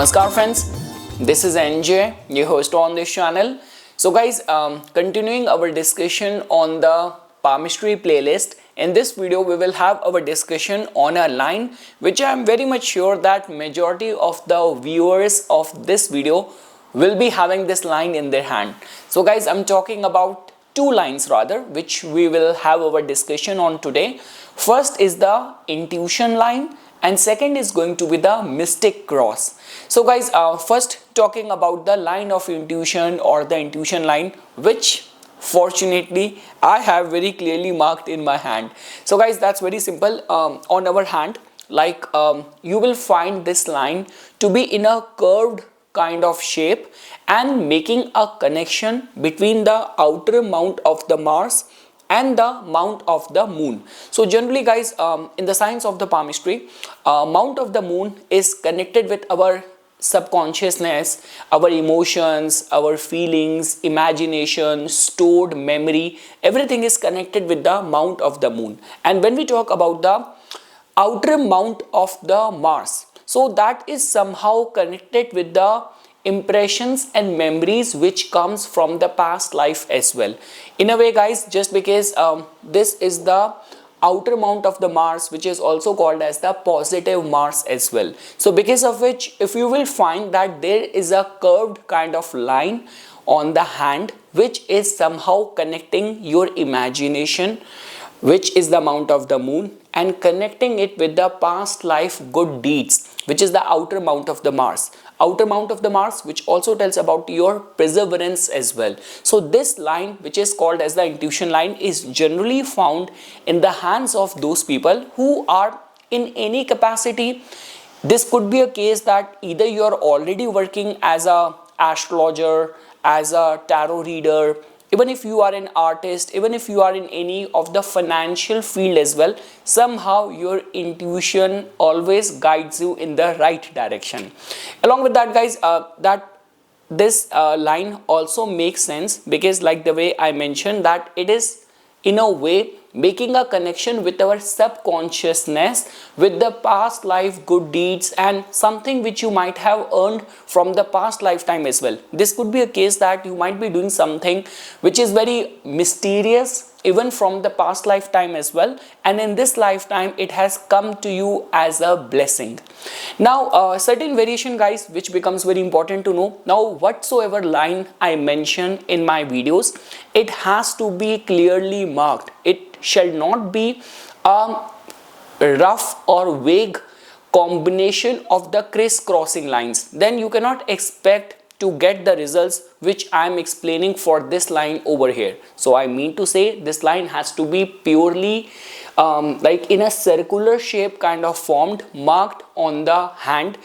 Namaskar friends, this is NJ, your host on this channel. So guys, continuing our discussion on the palmistry playlist, in this video we will have our discussion on a line which I am very much sure that majority of the viewers of this video will be having this line in their hand. So guys, I'm talking about two lines rather which we will have our discussion on today. First is the intuition line and second is going to be the mystic cross. So guys, first talking about the line of intuition or the intuition line, which fortunately I have very clearly marked in my hand. So guys, that's very simple. On our hand, like you will find this line to be in a curved kind of shape and making a connection between the outer mount of the Mars and the mount of the moon. So generally guys, in the science of the palmistry, mount of the moon is connected with our subconsciousness, our emotions, our feelings, imagination, stored memory, everything is connected with the mount of the moon. And when we talk about the outer mount of the Mars, so that is somehow connected with the impressions and memories which comes from the past life as well. In a way guys, just because this is the outer mount of the Mars, which is also called as the positive Mars as well. So because of which, if you will find that there is a curved kind of line on the hand which is somehow connecting your imagination, which is the mount of the moon, and connecting it with the past life good deeds, which is the outer mount of the Mars. Outer mount of the Mars, which also tells about your perseverance as well. So this line, which is called as the intuition line, is generally found in the hands of those people who are in any capacity. This could be a case that either you are already working as a astrologer, as a tarot reader, even if you are an artist, even if you are in any of the financial field as well, somehow your intuition always guides you in the right direction. Along with that guys, this line also makes sense because like the way I mentioned that it is in a way making a connection with our subconsciousness, with the past life good deeds and something which you might have earned from the past lifetime as well. This could be a case that you might be doing something which is very mysterious even from the past lifetime as well, and in this lifetime it has come to you as a blessing. Now certain variation guys which becomes very important to know. Now whatsoever line I mention in my videos, it has to be clearly marked. It shall not be a rough or vague combination of the crisscrossing lines. Then you cannot expect to get the results which I am explaining for this line over here. So I mean to say this line has to be purely like in a circular shape kind of formed, marked on the hand.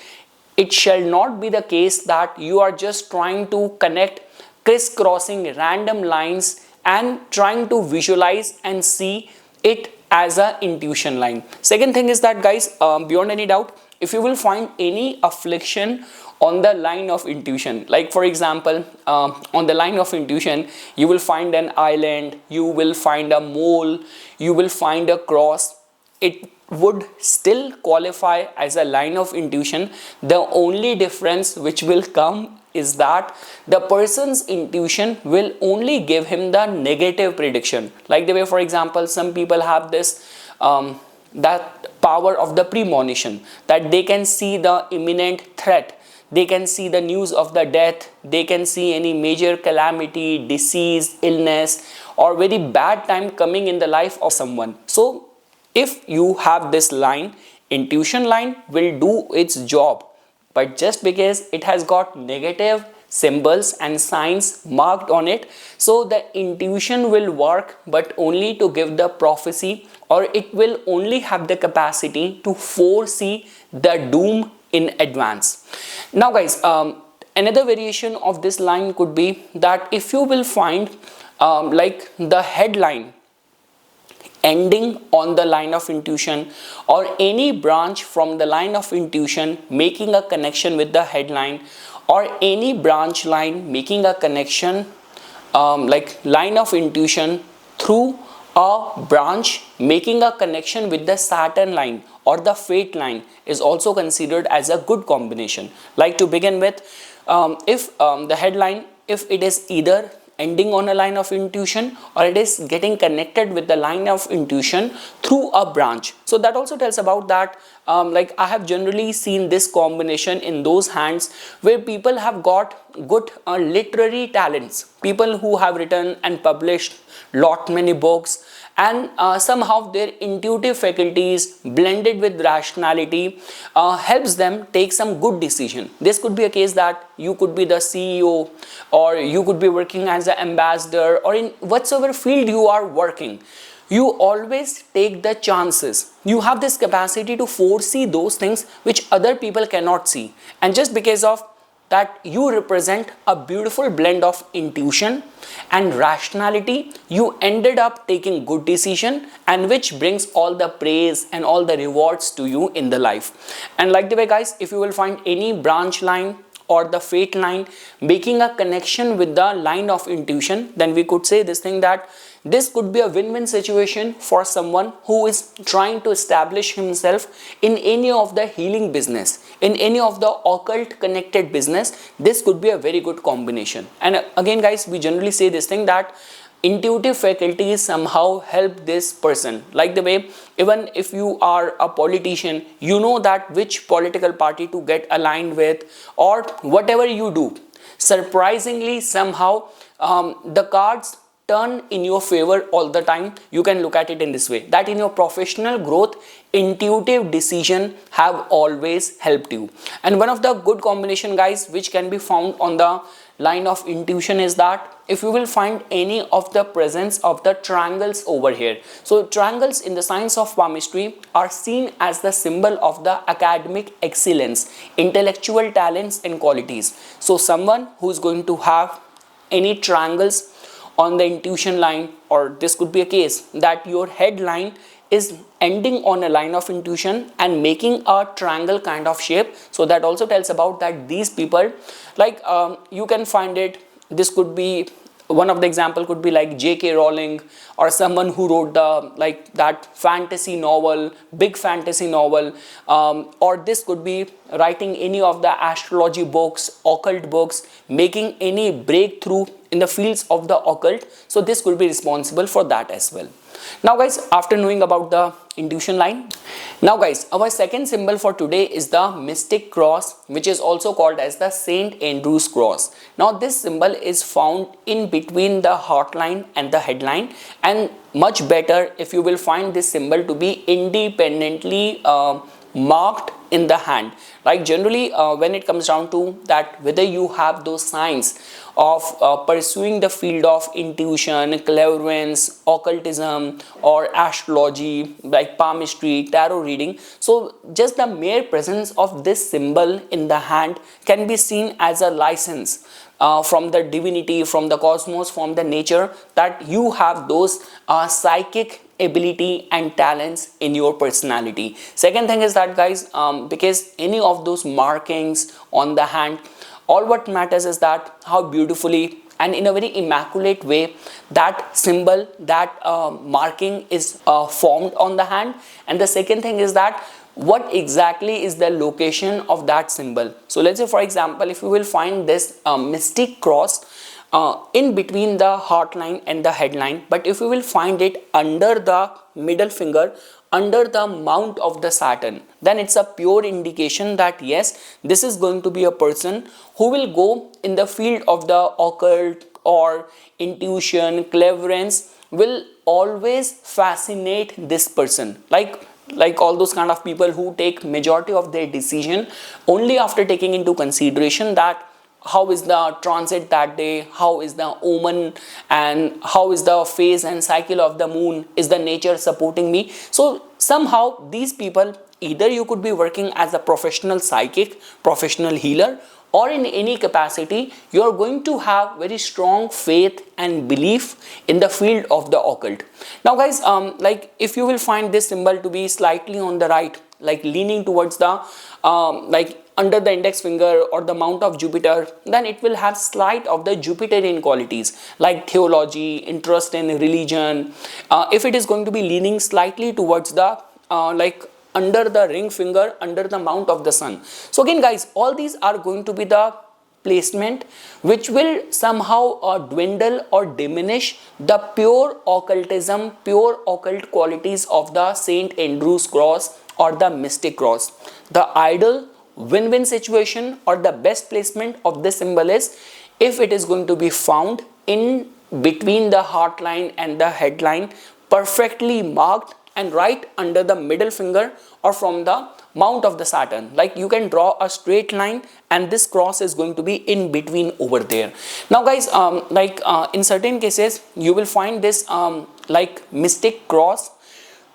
It shall not be the case that you are just trying to connect crisscrossing random lines and trying to visualize and see it as an intuition line. Second thing is that guys, beyond any doubt, if you will find any affliction on the line of intuition, like for example on the line of intuition you will find an island, you will find a mole, you will find a cross, it would still qualify as a line of intuition. The only difference which will come is that the person's intuition will only give him the negative prediction. Like the way for example some people have this that power of the premonition, that they can see the imminent threat, they can see the news of the death, they can see any major calamity, disease, illness or very bad time coming in the life of someone. So if you have this line, intuition line will do its job, but just because it has got negative symbols and signs marked on it, so the intuition will work but only to give the prophecy, or it will only have the capacity to foresee the doom in advance. Now guys, another variation of this line could be that if you will find like the headline ending on the line of intuition or any branch from the line of intuition making a connection with the headline, or any branch line making a connection like line of intuition through A branch making a connection with the Saturn line or the fate line is also considered as a good combination. Like to begin with, if the headline, if it is either ending on a line of intuition or it is getting connected with the line of intuition through a branch, so that also tells about that like I have generally seen this combination in those hands where people have got good literary talents, people who have written and published lot many books, and somehow their intuitive faculties blended with rationality helps them take some good decision. This could be a case that you could be the CEO, or you could be working as an ambassador, or in whatsoever field you are working. You always take the chances. You have this capacity to foresee those things which other people cannot see, and just because of that you represent a beautiful blend of intuition and rationality, you ended up taking good decision, and which brings all the praise and all the rewards to you in the life. And like the way guys, if you will find any branch line or the fate line making a connection with the line of intuition, then we could say this thing that this could be a win-win situation for someone who is trying to establish himself in any of the healing business, in any of the occult connected business. This could be a very good combination. And again guys, we generally say this thing that intuitive faculties somehow help this person. Like the way, even if you are a politician, you know that which political party to get aligned with, or whatever you do, surprisingly somehow the cards turn in your favor all the time. You can look at it in this way, that in your professional growth, intuitive decision have always helped you. And one of the good combination guys which can be found on the line of intuition is that if you will find any of the presence of the triangles over here. So triangles in the science of palmistry are seen as the symbol of the academic excellence, intellectual talents and qualities. So someone who is going to have any triangles on the intuition line, or this could be a case that your headline is ending on a line of intuition and making a triangle kind of shape, so that also tells about that these people, like you can find it, this could be one of the example could be like J.K. Rowling, or someone who wrote the like that fantasy novel, big fantasy novel, or this could be writing any of the astrology books, occult books, making any breakthrough in the fields of the occult. So this could be responsible for that as well. Now guys, after knowing about the intuition line, now guys, our second symbol for today is the mystic cross, which is also called as the Saint Andrew's cross. Now this symbol is found in between the heart line and the headline, and much better if you will find this symbol to be independently marked in the hand. Like generally when it comes down to that, whether you have those signs of pursuing the field of intuition, clairvoyance, occultism, or astrology like palmistry, tarot reading, so just the mere presence of this symbol in the hand can be seen as a license from the divinity, from the cosmos, from the nature, that you have those psychic ability and talents in your personality. Second thing is that guys, because any of those markings on the hand, all what matters is that how beautifully and in a very immaculate way that symbol, that marking is formed on the hand. And the second thing is that what exactly is the location of that symbol. So let's say for example, if you will find this mystic cross in between the heart line and the headline, but if you will find it under the middle finger, under the mount of the Saturn, then it's a pure indication that yes, this is going to be a person who will go in the field of the occult or intuition, clairvoyance, will always fascinate this person. Like all those kind of people who take majority of their decision only after taking into consideration that how is the transit that day, how is the omen, and how is the phase and cycle of the moon, is the nature supporting me. So somehow these people, either you could be working as a professional psychic, professional healer, or in any capacity, you are going to have very strong faith and belief in the field of the occult. Now guys, like if you will find this symbol to be slightly on the right, like leaning towards the under the index finger or the mount of Jupiter, then it will have slight of the Jupiterian qualities like theology, interest in religion. If it is going to be leaning slightly towards the like under the ring finger, under the mount of the sun. So again guys, all these are going to be the placement which will somehow dwindle or diminish the pure occultism, pure occult qualities of the St. Andrew's cross or the mystic cross. The ideal win-win situation or the best placement of this symbol is if it is going to be found in between the heart line and the head line, perfectly marked and right under the middle finger or from the mount of the Saturn. Like you can draw a straight line and this cross is going to be in between over there. Now guys, in certain cases you will find this like mystic cross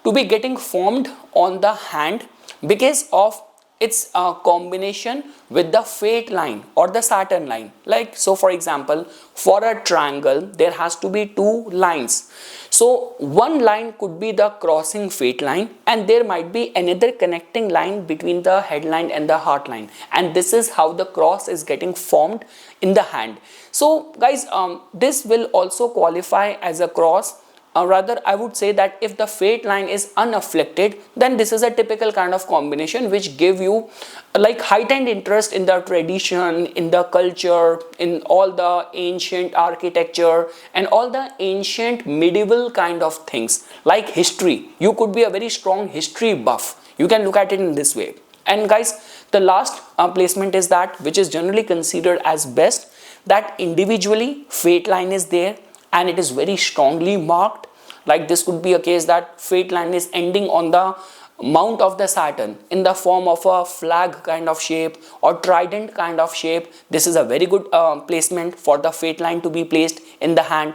to be getting formed on the hand because of its combination with the fate line or the Saturn line. Like so for example, for a triangle there has to be two lines. So one line could be the crossing fate line and there might be another connecting line between the headline and the heart line, and this is how the cross is getting formed in the hand. So guys, this will also qualify as a cross. Rather I would say that if the fate line is unafflicted, then this is a typical kind of combination which give you like heightened interest in the tradition, in the culture, in all the ancient architecture and all the ancient medieval kind of things like history. You could be a very strong history buff. You can look at it in this way. And guys, the last placement is that which is generally considered as best, that individually fate line is there and it is very strongly marked. Like this could be a case that fate line is ending on the mount of the Saturn in the form of a flag kind of shape or trident kind of shape. This is a very good placement for the fate line to be placed in the hand.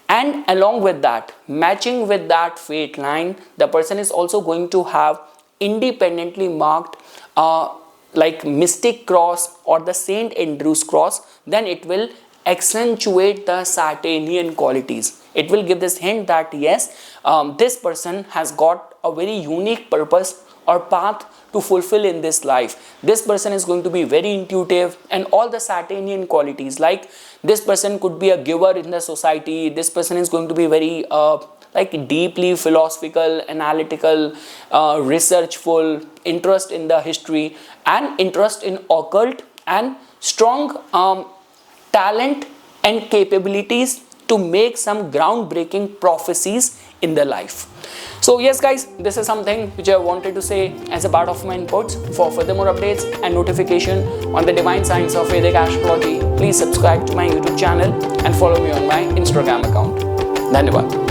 And along with that, matching with that fate line, the person is also going to have independently marked like mystic cross or the St. Andrew's cross. Then it will accentuate the Saturnian qualities. It will give this hint that yes, this person has got a very unique purpose or path to fulfill in this life. This person is going to be very intuitive and all the Saturnian qualities, like this person could be a giver in the society. This person is going to be very like deeply philosophical, analytical, researchful, interest in the history and interest in occult and strong talent and capabilities to make some groundbreaking prophecies in their life. So yes guys, this is something which I wanted to say as a part of my inputs. For further more updates and notification on the divine science of Vedic astrology, please subscribe to my YouTube channel and follow me on my Instagram account. Dhanyavad.